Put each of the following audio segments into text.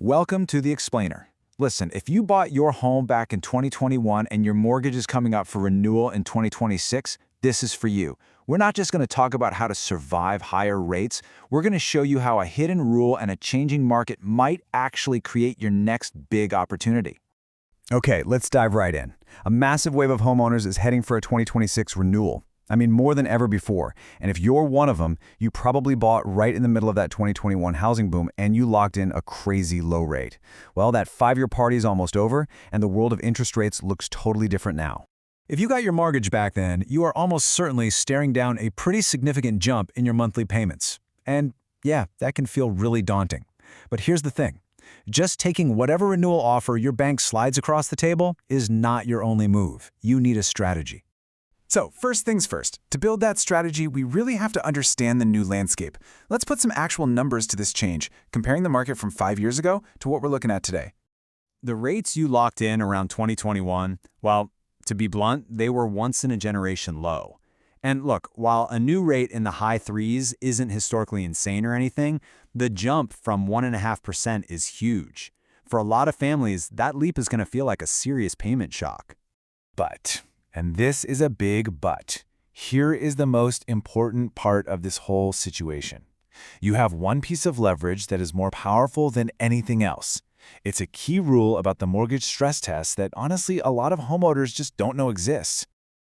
Welcome to The Explainer. Listen, if you bought your home back in 2021 and your mortgage is coming up for renewal in 2026, this is for you. We're not just going to talk about how to survive higher rates, we're going to show you how a hidden rule and a changing market might actually create your next big opportunity. Okay, let's dive right in. A massive wave of homeowners is heading for a 2026 renewal. I mean, more than ever before. And if you're one of them, you probably bought right in the middle of that 2021 housing boom and you locked in a crazy low rate. Well, that 5-year party is almost over and the world of interest rates looks totally different now. If you got your mortgage back then, you are almost certainly staring down a pretty significant jump in your monthly payments. And yeah, that can feel really daunting. But here's the thing. Just taking whatever renewal offer your bank slides across the table is not your only move. You need a strategy. So, first things first, to build that strategy, we really have to understand the new landscape. Let's put some actual numbers to this change, comparing the market from 5 years ago to what we're looking at today. The rates you locked in around 2021, well, to be blunt, they were once-in-a-generation low. And look, while a new rate in the high threes isn't historically insane or anything, the jump from 1.5% is huge. For a lot of families, that leap is going to feel like a serious payment shock. But, and this is a big but, here is the most important part of this whole situation. You have one piece of leverage that is more powerful than anything else. It's a key rule about the mortgage stress test that honestly a lot of homeowners just don't know exists.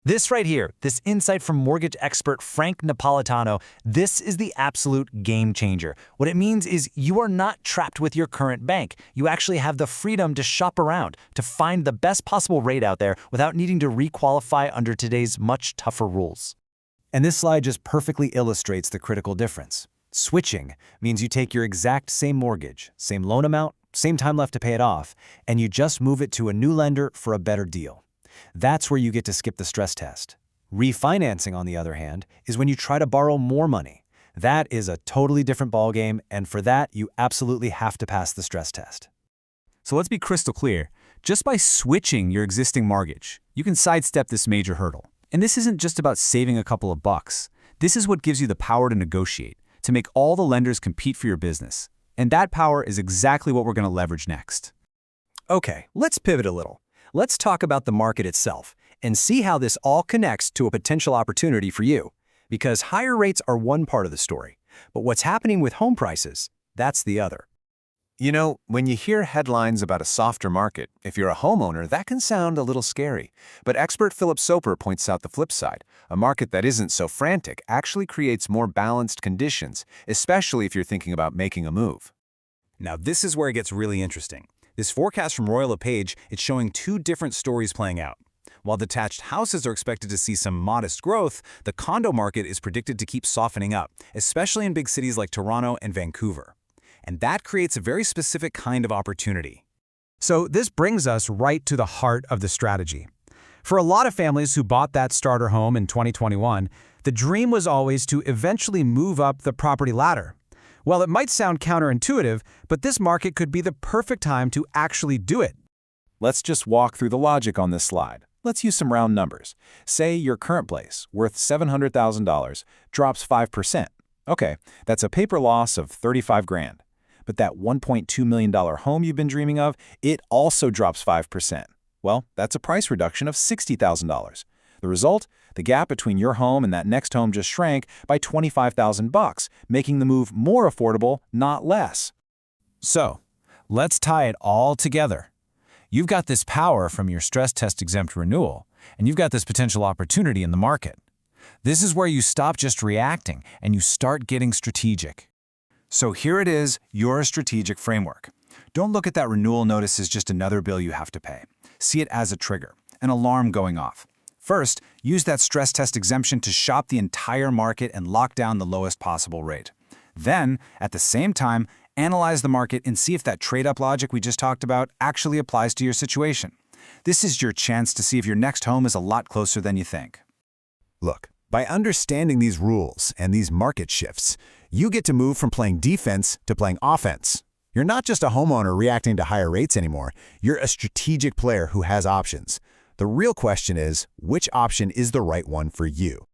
This right here, this insight from mortgage expert Frank Napolitano, this is the absolute game changer. What it means is you are not trapped with your current bank. You actually have the freedom to shop around, to find the best possible rate out there without needing to requalify under today's much tougher rules. And this slide just perfectly illustrates the critical difference. Switching means you take your exact same mortgage, same loan amount, same time left to pay it off, and you just move it to a new lender for a better deal. That's where you get to skip the stress test. Refinancing, on the other hand, is when you try to borrow more money. That is a totally different ballgame, and for that, you absolutely have to pass the stress test. So let's be crystal clear. Just by switching your existing mortgage, you can sidestep this major hurdle. And this isn't just about saving a couple of bucks. This is what gives you the power to negotiate, to make all the lenders compete for your business. And that power is exactly what we're going to leverage next. Okay, let's pivot a little. Let's talk about the market itself and see how this all connects to a potential opportunity for you. Because higher rates are one part of the story, but what's happening with home prices, that's the other. You know, when you hear headlines about a softer market, if you're a homeowner, that can sound a little scary. But expert Philip Soper points out the flip side. A market that isn't so frantic actually creates more balanced conditions, especially if you're thinking about making a move. Now this is where it gets really interesting. This forecast from Royal LePage, it's showing two different stories playing out. While detached houses are expected to see some modest growth, the condo market is predicted to keep softening up, especially in big cities like Toronto and Vancouver. And that creates a very specific kind of opportunity. So this brings us right to the heart of the strategy. For a lot of families who bought that starter home in 2021, the dream was always to eventually move up the property ladder. Well, it might sound counterintuitive, but this market could be the perfect time to actually do it. Let's just walk through the logic on this slide. Let's use some round numbers. Say your current place, worth $700,000, drops 5%. Okay, that's a paper loss of $35,000. But that $1.2 million home you've been dreaming of, it also drops 5%. Well, that's a price reduction of $60,000. The result? The gap between your home and that next home just shrank by $25,000, making the move more affordable, not less. So, let's tie it all together. You've got this power from your stress test exempt renewal, and you've got this potential opportunity in the market. This is where you stop just reacting and you start getting strategic. So here it is, your strategic framework. Don't look at that renewal notice as just another bill you have to pay. See it as a trigger, an alarm going off. First, use that stress test exemption to shop the entire market and lock down the lowest possible rate. Then, at the same time, analyze the market and see if that trade-up logic we just talked about actually applies to your situation. This is your chance to see if your next home is a lot closer than you think. Look, by understanding these rules and these market shifts, you get to move from playing defense to playing offense. You're not just a homeowner reacting to higher rates anymore. You're a strategic player who has options. The real question is, which option is the right one for you?